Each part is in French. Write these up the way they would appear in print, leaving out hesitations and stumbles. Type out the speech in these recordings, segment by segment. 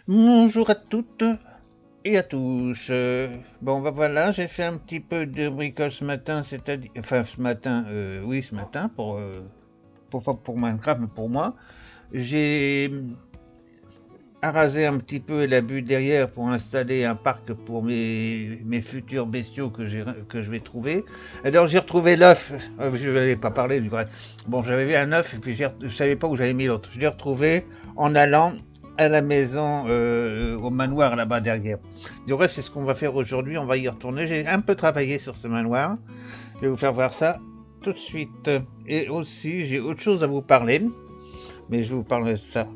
Bonjour à toutes et à tous. Bon, bah voilà, j'ai fait un petit peu de bricolage ce matin, c'est-à-dire, enfin ce matin, oui ce matin, pas pour Minecraft, mais pour moi. J'ai arasé un petit peu la butte derrière pour installer un parc pour mes futurs bestiaux que je vais trouver. Alors j'ai retrouvé l'œuf, je n'avais pas parlé du reste. Bon, j'avais vu un œuf et puis je savais pas où j'avais mis l'autre. Je l'ai retrouvé en allant à la maison, au manoir là-bas derrière. Du reste, c'est ce qu'on va faire aujourd'hui, on va y retourner. J'ai un peu travaillé sur ce manoir. Je vais vous faire voir ça tout de suite. Et aussi, j'ai autre chose à vous parler, mais je vais vous parler de ça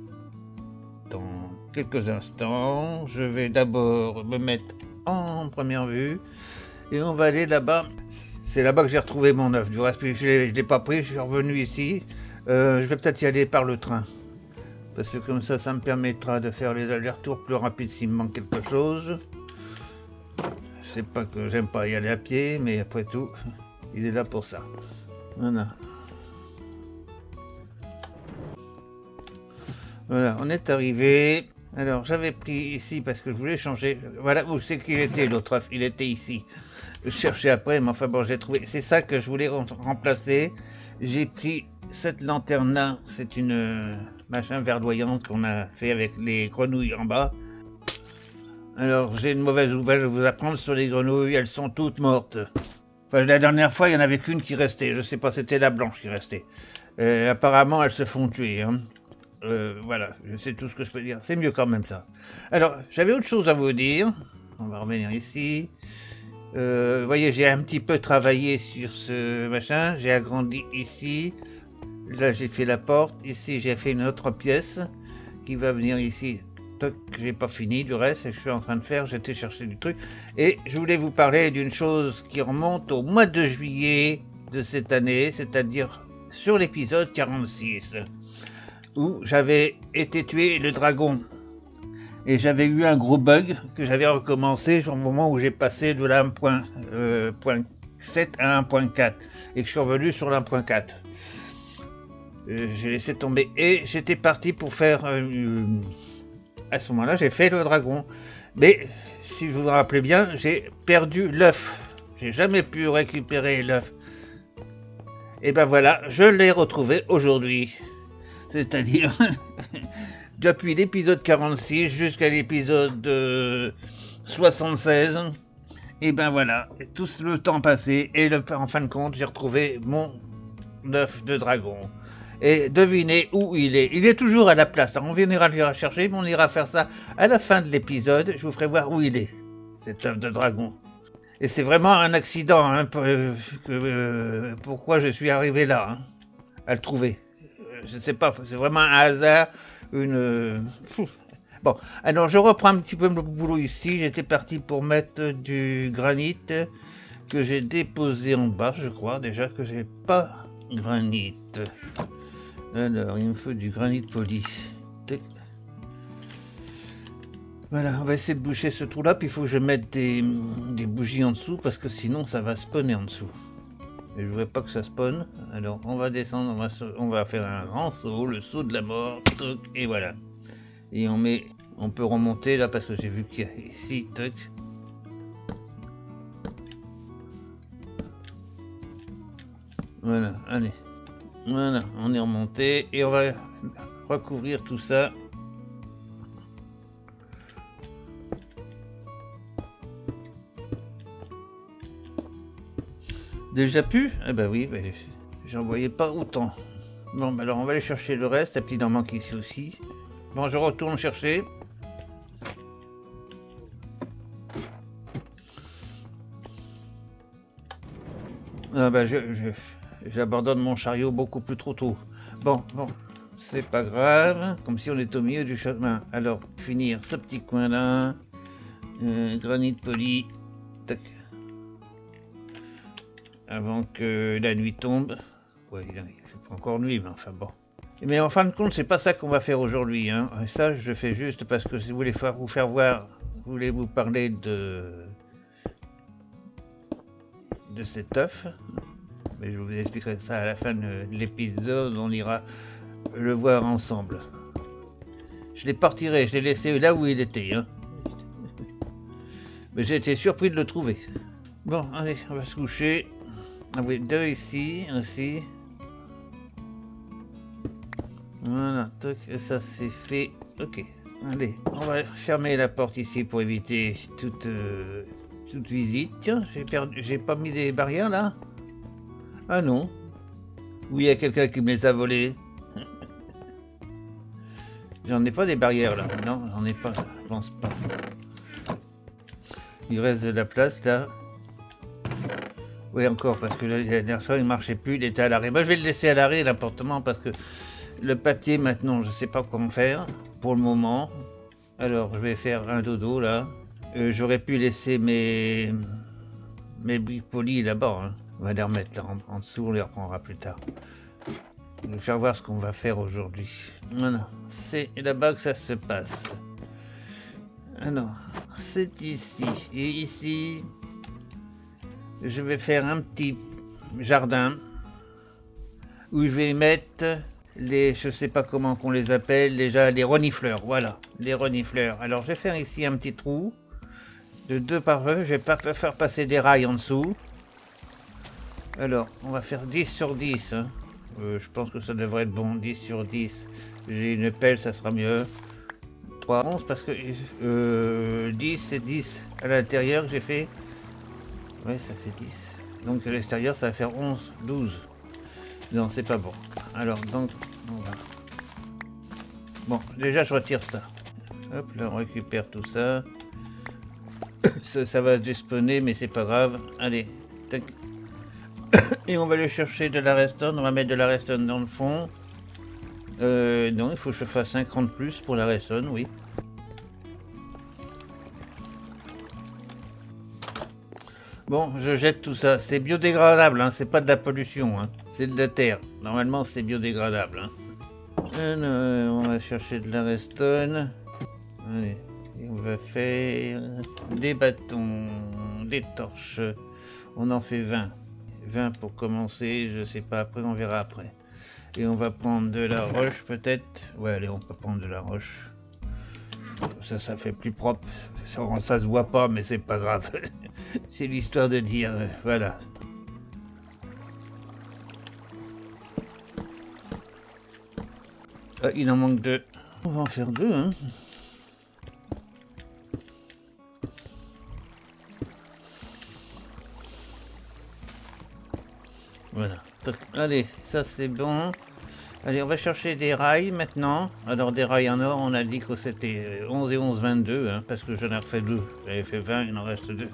dans quelques instants. Je vais d'abord me mettre en première vue et on va aller là-bas. C'est là-bas que j'ai retrouvé mon œuf. Du reste, je ne l'ai pas pris, je suis revenu ici. Je vais peut-être y aller par le train. Parce que comme ça me permettra de faire les allers-retours plus rapides s'il me manque quelque chose. C'est pas que j'aime pas y aller à pied, mais après tout, il est là pour ça. Voilà. Voilà, on est arrivé. Alors, j'avais pris ici parce que je voulais changer. Voilà où c'est qu'il était l'autre œuf. Il était ici. Je cherchais après, mais enfin bon, j'ai trouvé. C'est ça que je voulais remplacer. J'ai pris cette lanterne-là. C'est une machin verdoyante qu'on a fait avec les grenouilles en bas. Alors, j'ai une mauvaise nouvelle à vous apprendre sur les grenouilles. Elles sont toutes mortes. Enfin, la dernière fois, il n'y en avait qu'une qui restait. Je sais pas, c'était la blanche qui restait. Apparemment, elles se font tuer. Hein. Voilà, c'est tout ce que je peux dire. C'est mieux quand même ça. Alors, j'avais autre chose à vous dire. On va revenir ici. Vous voyez, j'ai un petit peu travaillé sur ce machin. J'ai agrandi ici. Là, j'ai fait la porte. Ici, j'ai fait une autre pièce qui va venir ici. Toc, j'ai pas fini du reste, c'est que je suis en train de faire. J'étais chercher du truc. Et je voulais vous parler d'une chose qui remonte au mois de juillet de cette année, c'est-à-dire sur l'épisode 46, où j'avais été tué le dragon. Et j'avais eu un gros bug que j'avais recommencé au moment où j'ai passé de la 1.7 à 1.4 et que je suis revenu sur la 1.4. J'ai laissé tomber et j'étais parti pour faire... à ce moment-là, j'ai fait le dragon. Mais si vous vous rappelez bien, j'ai perdu l'œuf. J'ai jamais pu récupérer l'œuf. Et ben voilà, je l'ai retrouvé aujourd'hui. C'est-à-dire depuis l'épisode 46 jusqu'à l'épisode 76. Et ben voilà, tout le temps passé et en fin de compte, j'ai retrouvé mon œuf de dragon. Et devinez où il est. Il est toujours à la place. Alors on viendra le chercher, mais on ira faire ça à la fin de l'épisode. Je vous ferai voir où il est, cet œuf de dragon. Et c'est vraiment un accident. Hein, pourquoi je suis arrivé là, hein, à le trouver. Je ne sais pas, c'est vraiment un hasard. Bon, alors je reprends un petit peu le boulot ici. J'étais parti pour mettre du granit que j'ai déposé en bas, je crois déjà que j'ai pas granit. Alors, il me faut du granit poli. Voilà, on va essayer de boucher ce trou là, puis il faut que je mette des bougies en dessous parce que sinon ça va spawner en dessous. Et je voudrais pas que ça spawn. Alors on va descendre, on va faire un grand saut, le saut de la mort, et voilà. Et on peut remonter là parce que j'ai vu qu'il y a ici, toc. Voilà, allez. Voilà, on est remonté et on va recouvrir tout ça. Déjà pu? Eh ben oui, mais j'en voyais pas autant. Bon, bah alors on va aller chercher le reste, et puis il en manque ici aussi. Bon, je retourne chercher. Ah bah j'abandonne mon chariot beaucoup plus trop tôt. Bon, c'est pas grave, comme si on est au milieu du chemin. Alors, finir ce petit coin là, granit poli, tac, avant que la nuit tombe. Ouais, il fait pas encore nuit, mais enfin bon. Mais en fin de compte, c'est pas ça qu'on va faire aujourd'hui. Hein. Ça, je le fais juste parce que si vous voulez vous faire voir, je voulais vous parler de cet œuf. Mais je vous expliquerai ça à la fin de l'épisode, on ira le voir ensemble. Je l'ai pas retiré, je l'ai laissé là où il était. Hein. Mais j'ai été surpris de le trouver. Bon, allez, on va se coucher. Ah oui, 2 ici, aussi. Voilà, toc, ça c'est fait. Ok, allez, on va fermer la porte ici pour éviter toute visite. Tiens, j'ai pas mis des barrières là? Ah non. Oui, il y a quelqu'un qui me les a volées. J'en ai pas des barrières là. Non, j'en ai pas, je pense pas. Il reste de la place là. Oui, encore, parce que la dernière fois il marchait plus, il était à l'arrêt. Moi je vais le laisser à l'arrêt l'appartement parce que le papier maintenant je sais pas comment faire pour le moment. Alors je vais faire un dodo là. J'aurais pu laisser mes briques polies là-bas. Hein. On va les remettre là en dessous, on les reprendra plus tard. Je vais faire voir ce qu'on va faire aujourd'hui. Voilà, c'est là-bas que ça se passe. Alors, c'est ici. Et ici, je vais faire un petit jardin où je vais mettre les, je sais pas comment qu'on les appelle, déjà les renifleurs. Voilà, les renifleurs. Alors, je vais faire ici un petit trou de 2 par 1. Je vais faire passer des rails en dessous. Alors, on va faire 10 sur 10. Hein. Je pense que ça devrait être bon. 10 sur 10. J'ai une pelle, ça sera mieux. 3, 11 parce que 10 c'est 10 à l'intérieur que j'ai fait. Ouais, ça fait 10. Donc à l'extérieur, ça va faire 11, 12. Non, c'est pas bon. Alors, donc, on va... Bon, déjà, je retire ça. Hop, là, on récupère tout ça. Ça va se despawner, mais c'est pas grave. Allez, tac. Et on va aller chercher de la redstone. On va mettre de la redstone dans le fond. Non, il faut que je fasse 50 plus pour la redstone, oui. Bon, je jette tout ça. C'est biodégradable, hein. C'est pas de la pollution, hein. C'est de la terre. Normalement, c'est biodégradable, hein. Alors, on va chercher de la redstone. Allez, et on va faire des bâtons, des torches. On en fait 20. 20 pour commencer, je sais pas, après on verra après. Et on va prendre de la roche peut-être. Ouais, allez, on peut prendre de la roche. Ça fait plus propre. Ça se voit pas, mais c'est pas grave. C'est l'histoire de dire, voilà. Ah, il en manque 2. On va en faire 2, hein. Voilà. Allez, ça c'est bon. Allez, on va chercher des rails maintenant. Alors des rails en or, on a dit que c'était 11 et 11, 22, hein, parce que j'en ai refait 2. J'avais fait 20, il en reste 2.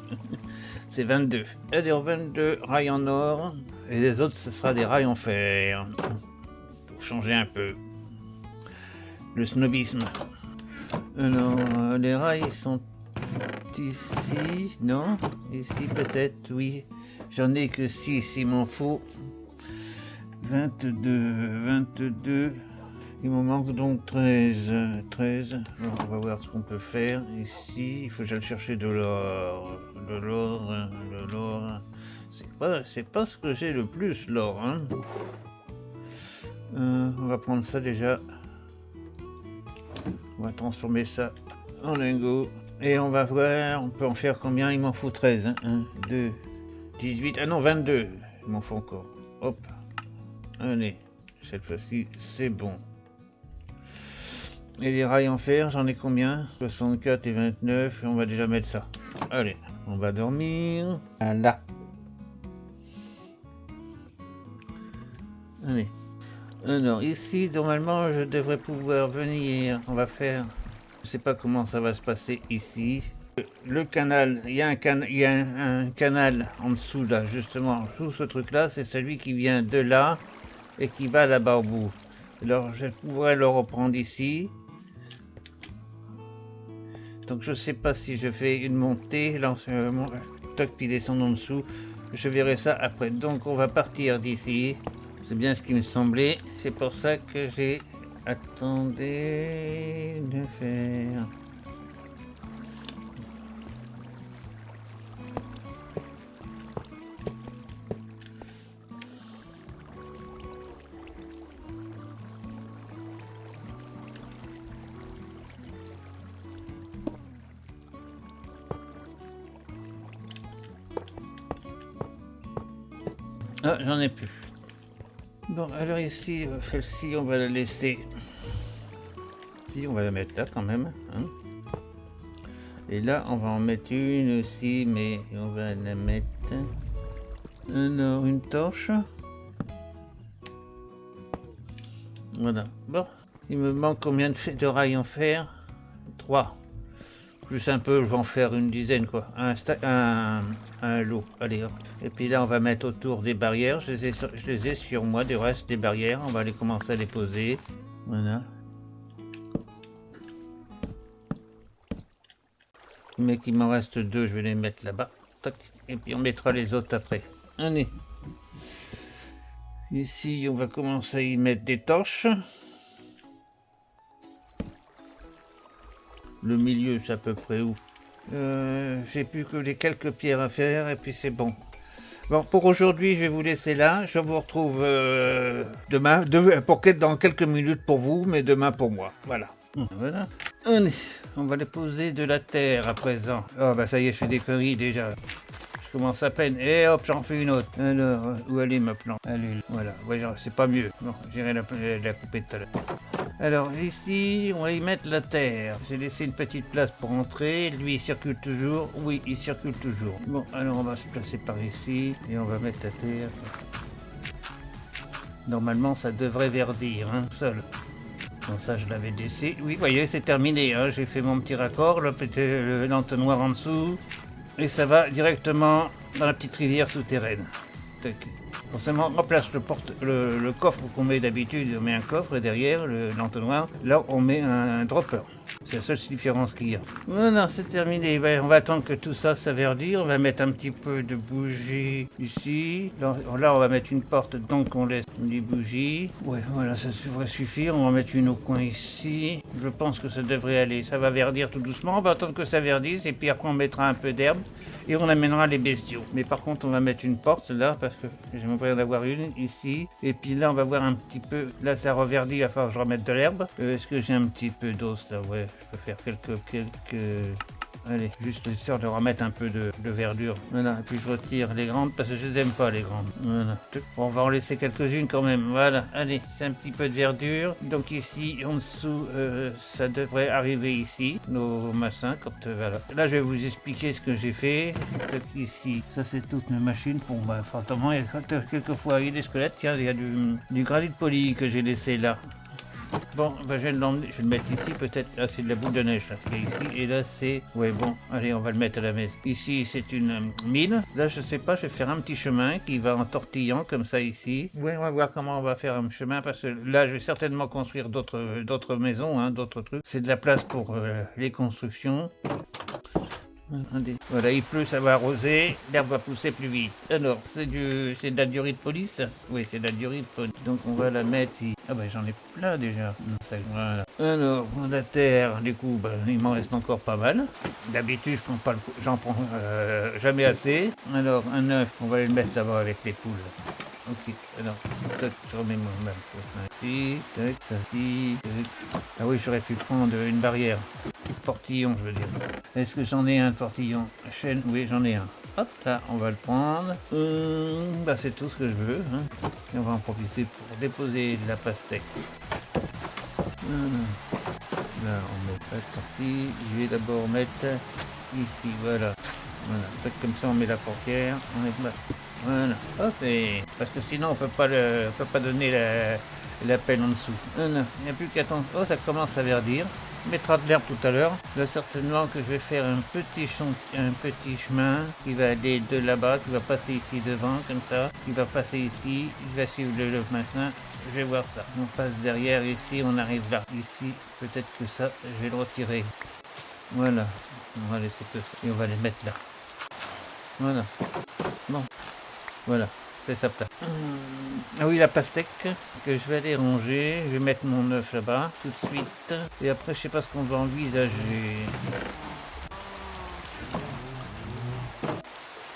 C'est 22. Allez, 22 rails en or. Et les autres, ce sera des rails en fer. Pour changer un peu. Le snobisme. Alors, les rails sont ici, non? Ici peut-être, oui. J'en ai que 6, il m'en faut 22. Il me manque donc 13. Alors, on va voir ce qu'on peut faire ici. Il faut que j'aille chercher de l'or. De l'or. C'est pas ce que j'ai le plus, l'or. Hein. On va prendre ça déjà. On va transformer ça en lingot. Et on va voir, on peut en faire combien? Il m'en faut 13. Hein. 1, 2, 18. Ah non, 22. Il m'en faut encore. Hop. Allez, cette fois-ci, c'est bon. Et les rails en fer, j'en ai combien? 64 et 29. Et on va déjà mettre ça. Allez, on va dormir. Voilà. Allez. Alors, ici, normalement, je devrais pouvoir venir. On va faire... Je sais pas comment ça va se passer ici. Le canal, il y a un canal en dessous là, justement, sous ce truc là, c'est celui qui vient de là et qui va là-bas au bout. Alors je pourrais le reprendre ici. Donc je sais pas si je fais une montée, là, toc puis descendre en dessous, je verrai ça après. Donc on va partir d'ici, c'est bien ce qui me semblait, c'est pour ça que j'ai... Attendez de faire... Ah, j'en ai plus. Bon, alors ici, celle-ci, on va la laisser. Si, on va la mettre là quand même. Hein. Et là, on va en mettre une aussi, mais on va la mettre... Alors, une torche. Voilà. Bon, il me manque combien de rails en fer? 3. Plus un peu, je vais en faire une dizaine, quoi. Un lot. Allez, hop. Et puis là, on va mettre autour des barrières. Je les ai sur moi, du reste des barrières. On va les commencer à les poser. Voilà. Mais qu'il m'en reste 2, je vais les mettre là-bas. Tac. Et puis on mettra les autres après. Allez. Ici, on va commencer à y mettre des torches. Le milieu, c'est à peu près où? J'ai plus que les quelques pierres à faire et puis c'est bon. Bon, pour aujourd'hui, je vais vous laisser là. Je vous retrouve demain, dans quelques minutes pour vous, mais demain pour moi. Voilà. Voilà. Allez, on va les poser de la terre à présent. Oh bah ça y est, je fais des conneries déjà. Je commence à peine. Et hop, j'en fais une autre. Alors, où elle est ma plante? Allez, voilà. Ouais, c'est pas mieux. Bon, j'irai la couper tout à l'heure. Alors ici, on va y mettre la terre. J'ai laissé une petite place pour entrer. Lui, il circule toujours. Oui, il circule toujours. Bon, alors on va se placer par ici et on va mettre la terre. Normalement, ça devrait verdir, hein, seul. Bon, ça, je l'avais laissé. Oui, vous voyez, c'est terminé. Hein. J'ai fait mon petit raccord, l'entonnoir en dessous. Et ça va directement dans la petite rivière souterraine. Tac. Forcément, on remplace le coffre qu'on met d'habitude, on met un coffre et derrière l'entonnoir, là on met un dropper. C'est la seule différence qu'il y a. Voilà, c'est terminé. On va attendre que tout ça s'averdisse. On va mettre un petit peu de bougies ici. Là, on va mettre une porte, donc on laisse les bougies. Ouais, voilà, ça devrait suffire. On va mettre une au coin ici. Je pense que ça devrait aller. Ça va verdir tout doucement. On va attendre que ça verdisse et puis après on mettra un peu d'herbe et on amènera les bestiaux. Mais par contre, on va mettre une porte là parce que j'aimerais en avoir une ici. Et puis là, on va voir un petit peu. Là, ça reverdit. Il va falloir que je remette de l'herbe. Est-ce que j'ai un petit peu d'os là? Ouais, je peux faire quelques... Allez, juste histoire de remettre un peu de verdure. Voilà, et puis je retire les grandes parce que je les aime pas les grandes. Voilà. Bon, on va en laisser quelques-unes quand même. Voilà, allez, c'est un petit peu de verdure. Donc ici, en dessous, ça devrait arriver ici, nos massins. Voilà. Là, je vais vous expliquer ce que j'ai fait. Donc ici, ça c'est toutes mes machines. Bon, bah, fatalement, il y a quelquefois il y a des squelettes. Tiens, il y a du granit poli que j'ai laissé là. Bon, bah, je vais le mettre ici, peut-être. Là, c'est de la boule de neige, là, qui est ici. Et là, c'est... Ouais, bon, allez, on va le mettre à la maison. Ici, c'est une mine. Là, je sais pas, je vais faire un petit chemin qui va en tortillant, comme ça, ici. Ouais, on va voir comment on va faire un chemin, parce que là, je vais certainement construire d'autres maisons, hein, d'autres trucs. C'est de la place pour les constructions. Voilà, il pleut, ça va arroser, l'herbe va pousser plus vite. Alors, c'est de la durite police? Oui, c'est de la durite police. Donc on va la mettre ici. Ah bah j'en ai plein déjà. Voilà. Alors, la terre, du coup, bah, il m'en reste encore pas mal. D'habitude, j'en prends jamais assez. Alors, un œuf, on va le mettre là-bas avec les poules. Ok, alors, tac, je remets mon même. Ici, tac, ça, ici, tac. Ah oui, j'aurais pu prendre une barrière. Portillon, je veux dire. Est-ce que j'en ai un portillon? Chaîne, oui, j'en ai un. Hop, là, on va le prendre. Bah, c'est tout ce que je veux. Hein. Et on va en profiter pour déposer de la pastèque. Là, on met pas ici. Je vais d'abord mettre ici, voilà. Voilà, tac, comme ça, on met la portière. On est là. Voilà, hop, et... parce que sinon on peut pas donner la pelle en dessous. Non, il n'y a plus qu'à attendre. Oh, ça commence à verdir. On mettra de l'herbe tout à l'heure. Là, certainement que je vais faire un petit chemin qui va aller de là-bas, qui va passer ici devant, comme ça, qui va passer ici, il va suivre le machin. Je vais voir ça. On passe derrière ici, on arrive là. Ici, peut-être que ça, je vais le retirer. Voilà, on va laisser que ça. Et on va les mettre là. Voilà. Bon. Voilà, c'est sa place. Ah oui, la pastèque que je vais aller ranger. Je vais mettre mon œuf là-bas tout de suite. Et après, je sais pas ce qu'on va envisager.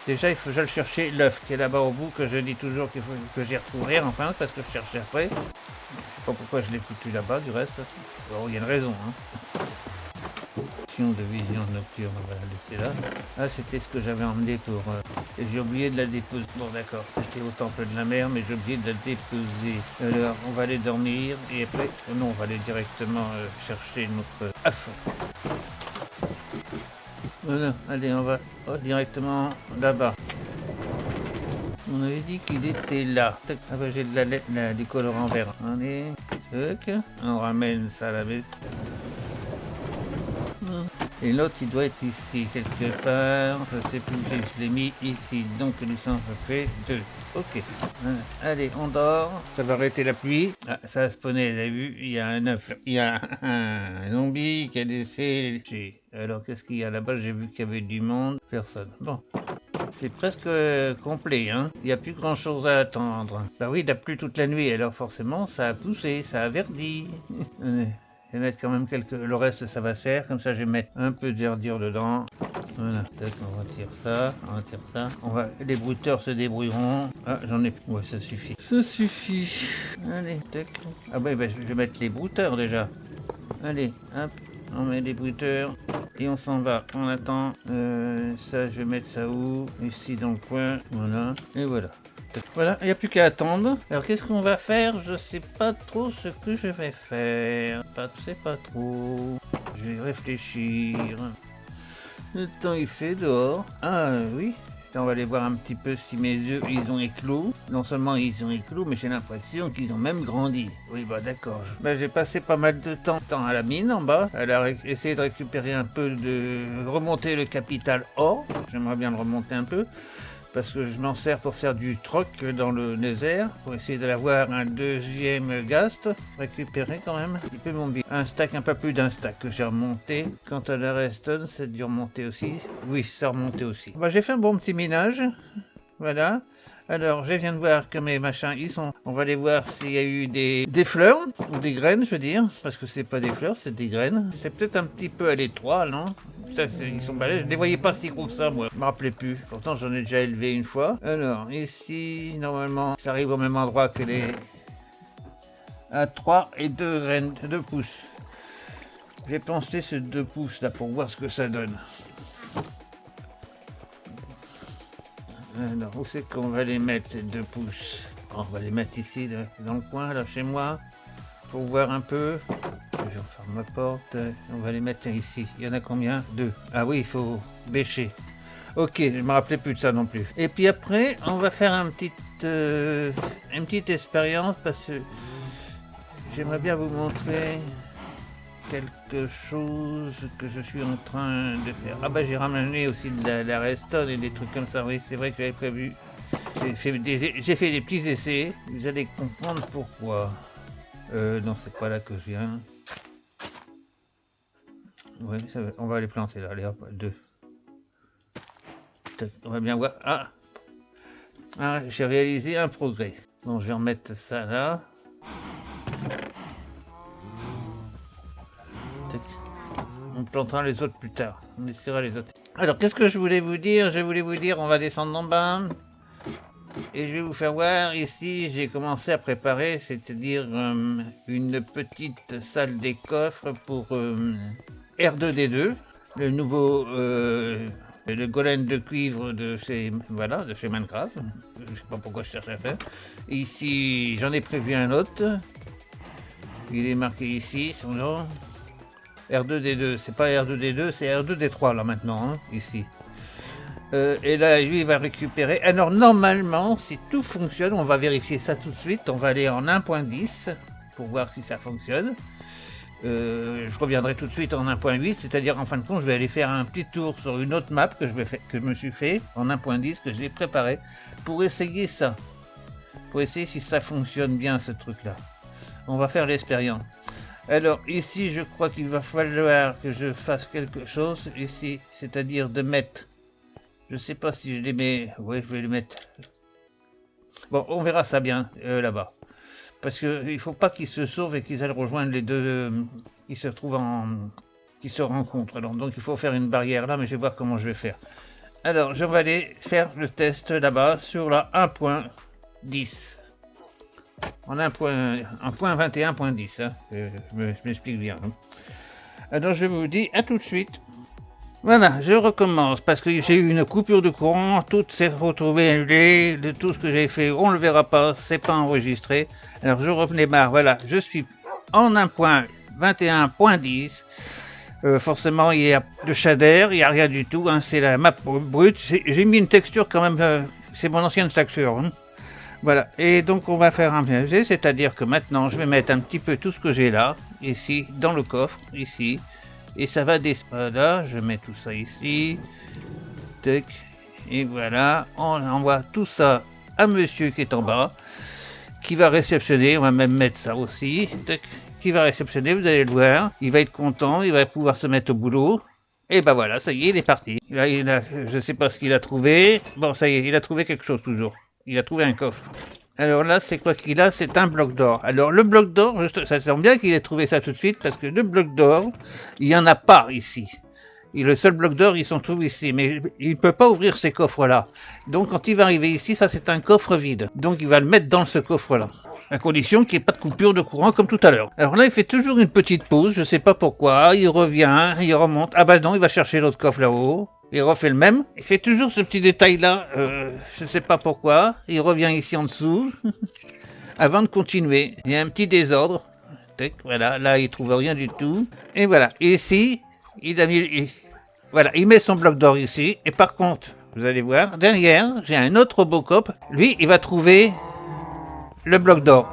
Déjà, il faut que j'aille chercher l'œuf qui est là-bas au bout, que je dis toujours qu'il faut que j'y retrouverai enfin, parce que je cherchais après. Je sais pas pourquoi je l'ai foutu là-bas, du reste. Bon, il y a une raison. Hein. potion de vision nocturne, on va la laisser là. Ah, c'était ce que j'avais emmené pour... et j'ai oublié de la déposer. Bon d'accord, c'était au temple de la mer, mais j'ai oublié de la déposer. Alors, on va aller dormir, et après... oh non, on va aller directement chercher notre... affaire. Voilà, allez, on va directement là-bas. On avait dit qu'il était là. Ah bah j'ai de la lettre, là, du colorant vert. Allez, on ramène ça à la maison. Et l'autre il doit être ici, quelque part. Je sais plus, je l'ai mis ici. Donc licence fait 2. Ok. Allez, on dort. Ça va arrêter la pluie. Ah, ça a spawné, vous avez vu, il y a un œuf. Il y a un zombie qui a laissé. Alors qu'est-ce qu'il y a là-bas? J'ai vu qu'il y avait du monde. Personne. Bon. C'est presque complet, hein. Il n'y a plus grand chose à attendre. Bah oui, il a plu toute la nuit, alors forcément ça a poussé, ça a verdi. Je vais mettre quand même quelques... le reste ça va se faire, comme ça je vais mettre un peu de verdure dedans. Voilà, tac, on retire ça, les brouteurs se débrouilleront. Ah, j'en ai... ouais, ça suffit. Ça suffit. Allez, tac. Ah bah, je vais mettre les brouteurs déjà. Allez, hop, on met les brouteurs. Et on s'en va, on attend, ça je vais mettre ça où? Ici dans le coin, voilà, et voilà. Voilà, il n'y a plus qu'à attendre. Alors qu'est-ce qu'on va faire? Je sais pas trop ce que je vais faire. Je sais pas trop. Je vais réfléchir. Le temps il fait dehors. Ah oui. On va aller voir un petit peu si mes œufs ils ont éclos. Non seulement ils ont éclos, mais j'ai l'impression qu'ils ont même grandi. Oui bah d'accord. J'ai passé pas mal de temps à la mine en bas. Elle a essayé de récupérer un peu de... remonter le capital or. J'aimerais bien le remonter un peu. Parce que je m'en sers pour faire du troc dans le Nether, pour essayer d'avoir un deuxième ghast, récupérer quand même un petit peu mon billet. Un stack, un peu plus d'un stack que j'ai remonté. Quant à la redstone, c'est dû remonter aussi. Oui, ça remontait aussi. Bah, j'ai fait un bon petit minage, voilà. Alors, je viens de voir que mes machins, ils sont... On va aller voir s'il y a eu des fleurs, ou des graines, je veux dire, parce que c'est pas des fleurs, c'est des graines. C'est peut-être un petit peu à l'étroit, non? Ça, ils sont balèzes, je les voyais pas si gros que ça, moi. Je me rappelais plus. Pourtant, j'en ai déjà élevé une fois. Alors, ici, normalement, ça arrive au même endroit que les... à 3 et 2 graines, 2 pouces. J'ai pensé ce 2 pouces là pour voir ce que ça donne. Alors, où c'est qu'on va les mettre, ces 2 pouces? On va les mettre ici, là, dans le coin, là, chez moi, pour voir un peu. Je vais refaire ma porte. On va les mettre ici. Il y en a combien? 2. Ah oui, il faut bêcher. Ok, je me rappelais plus de ça non plus. Et puis après, on va faire une petite expérience, parce que j'aimerais bien vous montrer quelque chose que je suis en train de faire. Ah bah j'ai ramené aussi de la redstone et des trucs comme ça, oui c'est vrai que j'avais prévu. J'ai fait des petits essais, vous allez comprendre pourquoi. Non c'est pas là que je viens. Oui, on va les planter là, allez hop, 2. On va bien voir. Ah, j'ai réalisé un progrès. Bon, je vais remettre ça là. On plantera les autres plus tard. On essaiera les autres. Alors, qu'est-ce que je voulais vous dire? Je voulais vous dire, on va descendre en bas. Et je vais vous faire voir, ici, j'ai commencé à préparer, c'est-à-dire une petite salle des coffres pour R2D2, le nouveau, le golem de cuivre de chez, voilà, de chez Minecraft. Je sais pas pourquoi je cherche à faire. Ici, j'en ai prévu un autre. Il est marqué ici, son nom. R2D2, c'est pas R2D2, c'est R2D3 là maintenant, hein, ici. Et là, lui, il va récupérer. Alors, normalement, si tout fonctionne, on va vérifier ça tout de suite. On va aller en 1.10 pour voir si ça fonctionne. Je reviendrai tout de suite en 1.8, c'est-à-dire en fin de compte, je vais aller faire un petit tour sur une autre map que je me suis fait en 1.10, que j'ai préparé pour essayer ça. Pour essayer si ça fonctionne bien, ce truc-là. On va faire l'expérience. Alors ici je crois qu'il va falloir que je fasse quelque chose ici, c'est-à-dire de mettre, je sais pas si je les mets, oui je vais les mettre, bon on verra ça bien là-bas, parce que il faut pas qu'ils se sauvent et qu'ils aillent rejoindre les deux qui se trouvent qui se rencontrent, alors donc il faut faire une barrière là, mais je vais voir comment je vais faire. Alors je vais aller faire le test là-bas sur la 1.10. En 1.21.10, hein. Je m'explique bien. Hein. Alors je vous dis à tout de suite. Voilà, je recommence parce que j'ai eu une coupure de courant, tout s'est retrouvé annulé, de tout ce que j'ai fait, on le verra pas, c'est pas enregistré. Alors je redémarre, voilà, je suis en 1.21.10. Forcément, il y a de shader, il n'y a rien du tout, hein, c'est la map brute. J'ai mis une texture quand même, c'est mon ancienne texture. Hein. Voilà, et donc on va faire un jet, c'est-à-dire que maintenant je vais mettre un petit peu tout ce que j'ai là, ici, dans le coffre, ici, et ça va descendre. Voilà, je mets tout ça ici, tac, et voilà, on envoie tout ça à monsieur qui est en bas, qui va réceptionner, on va même mettre ça aussi, tac, qui va réceptionner, vous allez le voir, il va être content, il va pouvoir se mettre au boulot, et ben voilà, ça y est, il est parti. Là, je sais pas ce qu'il a trouvé, bon ça y est, il a trouvé quelque chose toujours, il a trouvé un coffre. Alors là, c'est quoi qu'il a? C'est un bloc d'or. Alors le bloc d'or, ça semble bien qu'il ait trouvé ça tout de suite, parce que le bloc d'or, il n'y en a pas ici. Et le seul bloc d'or, ils sont tous ici, mais il ne peut pas ouvrir ces coffres-là. Donc quand il va arriver ici, ça c'est un coffre vide. Donc il va le mettre dans ce coffre-là. À condition qu'il n'y ait pas de coupure de courant comme tout à l'heure. Alors là, il fait toujours une petite pause, je ne sais pas pourquoi. Il revient, il remonte. Ah bah non, il va chercher l'autre coffre là-haut. Il refait le même. Il fait toujours ce petit détail-là. Je ne sais pas pourquoi. Il revient ici en dessous. Avant de continuer, il y a un petit désordre. Voilà, là, il trouve rien du tout. Et voilà. Et ici, il a mis... Voilà, il met son bloc d'or ici. Et par contre, vous allez voir, derrière, j'ai un autre Robocop. Lui, il va trouver le bloc d'or.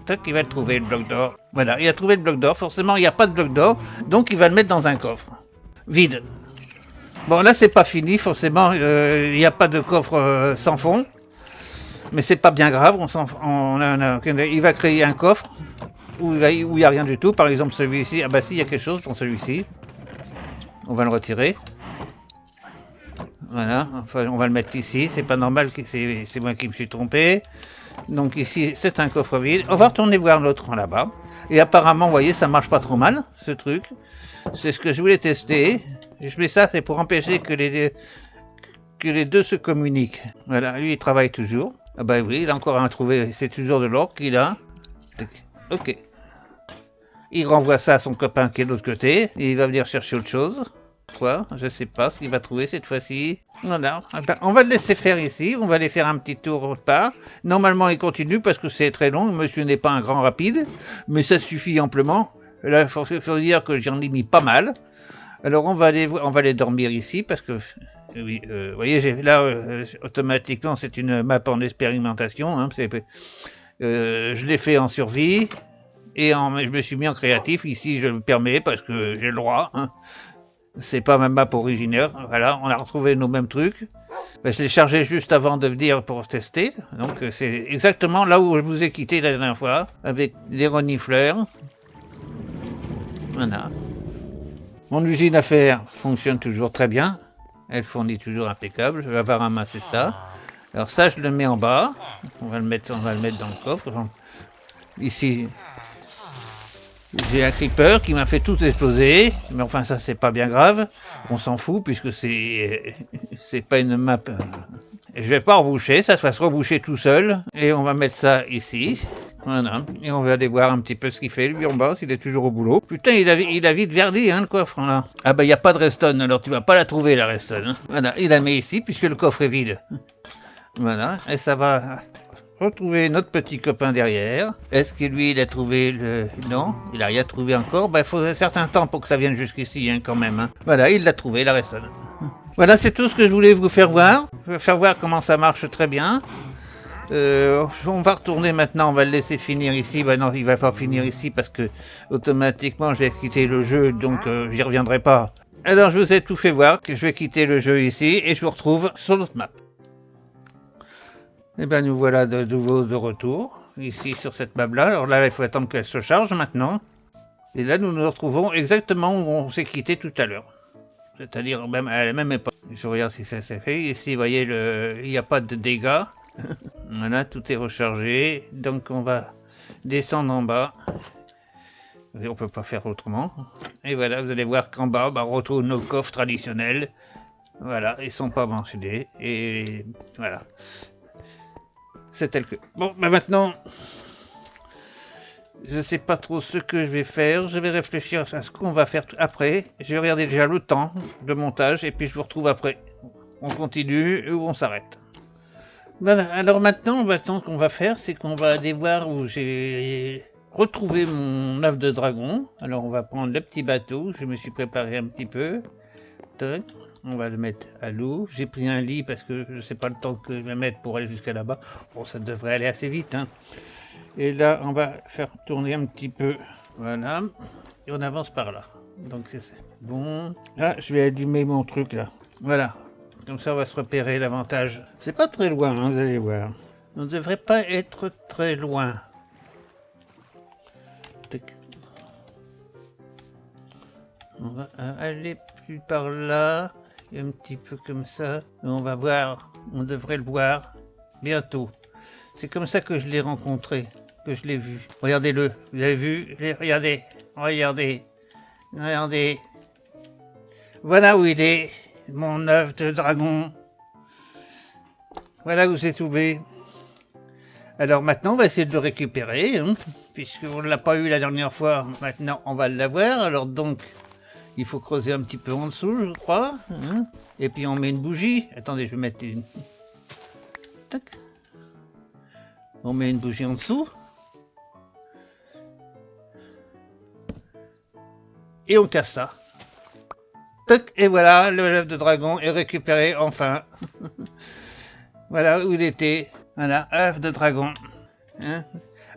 Tac, il va le trouver, le bloc d'or. Voilà, il a trouvé le bloc d'or. Forcément, il n'y a pas de bloc d'or. Donc, il va le mettre dans un coffre. Vide. Bon, là, c'est pas fini. Forcément, il n'y a pas de coffre sans fond. Mais c'est pas bien grave. Il va créer un coffre où il n'y a rien du tout. Par exemple, celui-ci. Ah bah si, il y a quelque chose dans celui-ci. On va le retirer. Voilà, enfin, on va le mettre ici. C'est pas normal, c'est moi qui me suis trompé. Donc ici, c'est un coffre vide. On va retourner voir l'autre là-bas. Et apparemment, vous voyez, ça marche pas trop mal, ce truc. C'est ce que je voulais tester. Je mets ça, c'est pour empêcher que les deux se communiquent. Voilà, lui, il travaille toujours. Ah bah oui, il a encore un trouvé. C'est toujours de l'or qu'il a. Ok. Il renvoie ça à son copain qui est de l'autre côté. Et il va venir chercher autre chose. Quoi? Je sais pas ce qu'il va trouver cette fois-ci. Voilà. On va le laisser faire ici. On va aller faire un petit tour autre part. Normalement, il continue parce que c'est très long. Monsieur n'est pas un grand rapide. Mais ça suffit amplement. Là, il faut dire que j'en ai mis pas mal. Alors, on va aller dormir ici parce que... Oui, vous voyez, là, automatiquement, c'est une map en expérimentation. Hein, je l'ai fait en survie. Et je me suis mis en créatif. Ici, je le permets parce que j'ai le droit. Hein. C'est pas ma map originaire. Voilà, on a retrouvé nos mêmes trucs. Ben, je l'ai chargé juste avant de venir pour tester. Donc c'est exactement là où je vous ai quitté la dernière fois, avec les renifleurs. Voilà. Mon usine à faire fonctionne toujours très bien. Elle fournit toujours impeccable. Je vais ramasser ça. Alors ça, je le mets en bas. On va le mettre dans le coffre. Ici, j'ai un creeper qui m'a fait tout exploser, mais enfin ça c'est pas bien grave, on s'en fout puisque c'est pas une map. Je vais pas reboucher, ça va se reboucher tout seul, et on va mettre ça ici, voilà, et on va aller voir un petit peu ce qu'il fait lui en bas, s'il est toujours au boulot. Putain, il a vite verdi hein, le coffre là. Ah bah y a pas de redstone, alors tu vas pas la trouver la redstone. Hein. Voilà, il la met ici puisque le coffre est vide. Voilà, et ça va... Retrouver notre petit copain derrière. Est-ce que lui, il a trouvé le... Non, il a rien trouvé encore. Il faut un certain temps pour que ça vienne jusqu'ici, hein, quand même. Hein. Voilà, il l'a trouvé, la reste. Voilà, c'est tout ce que je voulais vous faire voir. Je vais faire voir comment ça marche très bien. On va retourner maintenant, on va le laisser finir ici. Bah non, il va pas finir ici parce que automatiquement, j'ai quitté le jeu, donc j'y reviendrai pas. Alors, je vous ai tout fait voir, que je vais quitter le jeu ici et je vous retrouve sur notre map. Et bien nous voilà de nouveau de retour, ici sur cette map là. Alors là, il faut attendre qu'elle se charge maintenant. Et là, nous nous retrouvons exactement où on s'est quitté tout à l'heure. C'est-à-dire même à la même époque. Je regarde si ça s'est fait. Ici, vous voyez, il n'y a pas de dégâts. Voilà, tout est rechargé. Donc on va descendre en bas. Et on peut pas faire autrement. Et voilà, vous allez voir qu'en bas, on retrouve nos coffres traditionnels. Voilà, ils sont pas mentionnés. Et voilà. C'est tel que. Bon, maintenant, Je sais pas trop ce que je vais faire. Je vais réfléchir à ce qu'on va faire après. Je vais regarder déjà le temps de montage et puis je vous retrouve après. On continue ou on s'arrête. Voilà, alors maintenant, ce qu'on va faire, c'est qu'on va aller voir où j'ai retrouvé mon œuf de dragon. Alors on va prendre le petit bateau, je me suis préparé un petit peu. Tac, on va le mettre à l'eau. J'ai pris un lit parce que je sais pas le temps que je vais mettre pour aller jusqu'à là-bas. Bon, ça devrait aller assez vite, hein. Et là, on va faire tourner un petit peu. Voilà, et on avance par là. Donc c'est ça. Bon, ah, je vais allumer mon truc là. Voilà. Comme ça, on va se repérer davantage. C'est pas très loin, hein, vous allez voir. On ne devrait pas être très loin. On va aller plus par là. Et un petit peu comme ça. Et on va voir. On devrait le voir bientôt. C'est comme ça que je l'ai rencontré. Que je l'ai vu. Regardez-le. Vous avez vu? Regardez. Regardez. Regardez. Voilà où il est. Mon œuf de dragon. Voilà où c'est trouvé. Alors maintenant, on va essayer de le récupérer, hein, puisqu'on ne l'a pas eu la dernière fois. Maintenant, on va l'avoir. Alors donc, il faut creuser un petit peu en dessous, je crois. Hein, et puis on met une bougie. Attendez, je vais mettre une... Tac. On met une bougie en dessous. Et on casse ça. Tac, et voilà, le œuf de dragon est récupéré enfin. Voilà où il était. Voilà, œuf de dragon. Hein,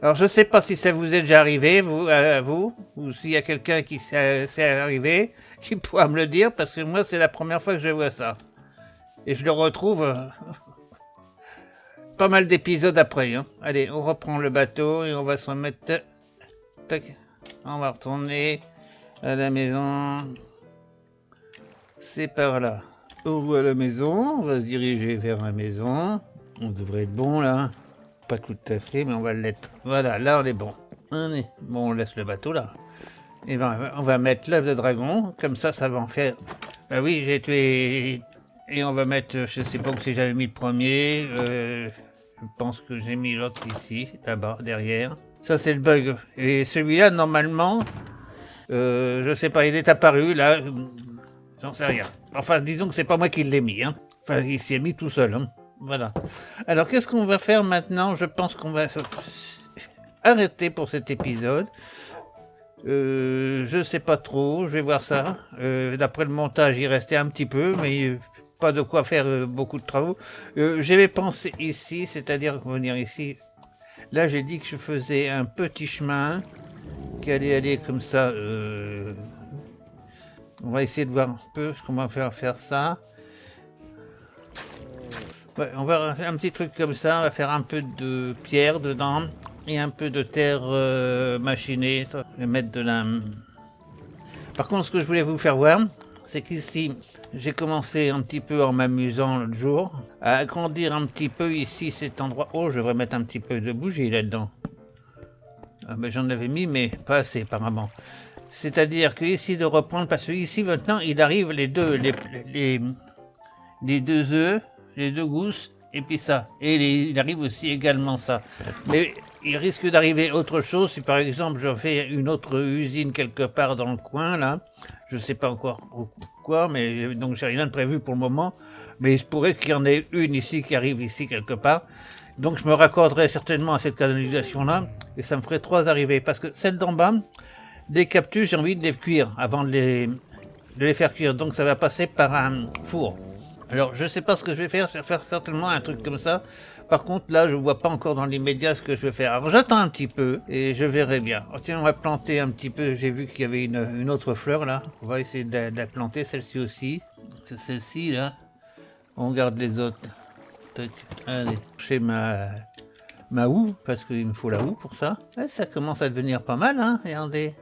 alors je sais pas si ça vous est déjà arrivé, vous, ou s'il y a quelqu'un qui s'est arrivé, qui pourra me le dire, parce que moi c'est la première fois que je vois ça. Et je le retrouve pas mal d'épisodes après. Hein. Allez, on reprend le bateau et on va se remettre... Tac. On va retourner à la maison. C'est par là. On voit la maison, on va se diriger vers la maison. On devrait être bon là. Pas tout à fait, mais on va l'être. Voilà, là on est bon. Bon, on laisse le bateau là. Et ben, on va mettre l'œuf de dragon, comme ça va en faire. Ben oui, j'ai tué. Et on va mettre, je sais pas où si j'avais mis le premier. Je pense que j'ai mis l'autre ici, là-bas, derrière. Ça c'est le bug. Et celui-là, normalement, je sais pas, il est apparu là. J'en sais rien. Enfin, disons que c'est pas moi qui l'ai mis. Hein. Enfin, il s'y est mis tout seul. Hein. Voilà. Alors, qu'est-ce qu'on va faire maintenant? Je pense qu'on va arrêter pour cet épisode. Je sais pas trop, je vais voir ça. D'après le montage, il restait un petit peu, mais pas de quoi faire beaucoup de travaux. J'avais pensé ici, c'est-à-dire venir ici. Là, j'ai dit que je faisais un petit chemin qui allait aller comme ça. On va essayer de voir un peu ce qu'on va faire ça. Ouais, on va faire un petit truc comme ça, on va faire un peu de pierre dedans et un peu de terre machinée, je vais mettre de la... Par contre, ce que je voulais vous faire voir, c'est qu'ici, j'ai commencé un petit peu en m'amusant l'autre jour, à agrandir un petit peu ici cet endroit. Oh, je devrais mettre un petit peu de bougie là-dedans. Ah, ben, j'en avais mis, mais pas assez apparemment. C'est-à-dire que ici de reprendre, parce que ici maintenant, il arrive les deux œufs, les deux gousses, et puis ça. Et il arrive aussi également ça. Mais il risque d'arriver autre chose si par exemple je fais une autre usine quelque part dans le coin là. Je sais pas encore quoi, mais donc j'ai rien de prévu pour le moment. Mais il se pourrait qu'il y en ait une ici qui arrive ici quelque part. Donc je me raccorderai certainement à cette canalisation là et ça me ferait 3 arrivées. Parce que celle d'en bas, les cactus, j'ai envie de les cuire avant de les faire cuire. Donc ça va passer par un four. Alors, je sais pas ce que je vais faire certainement un truc comme ça. Par contre, là, je vois pas encore dans l'immédiat ce que je vais faire. Alors, j'attends un petit peu et je verrai bien. Oh, tiens, on va planter un petit peu. J'ai vu qu'il y avait une autre fleur là. On va essayer de la planter, celle-ci aussi. C'est celle-ci là. On garde les autres. Tac. Allez, chez ma houe, parce qu'il me faut la houe pour ça. Ouais, ça commence à devenir pas mal, hein. Regardez.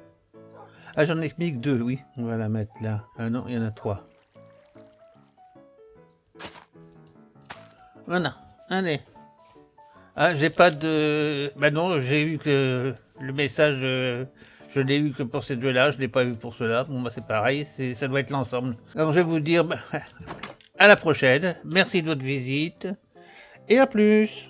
Ah, j'en ai mis que 2, oui. On va la mettre là. Ah non, il y en a 3. Voilà, allez. Ah, j'ai pas de... Bah non, j'ai eu que le message, je l'ai eu que pour ces deux-là, je l'ai pas eu pour ceux-là. Bon, bah c'est pareil, ça doit être l'ensemble. Alors je vais vous dire à la prochaine, merci de votre visite, et à plus.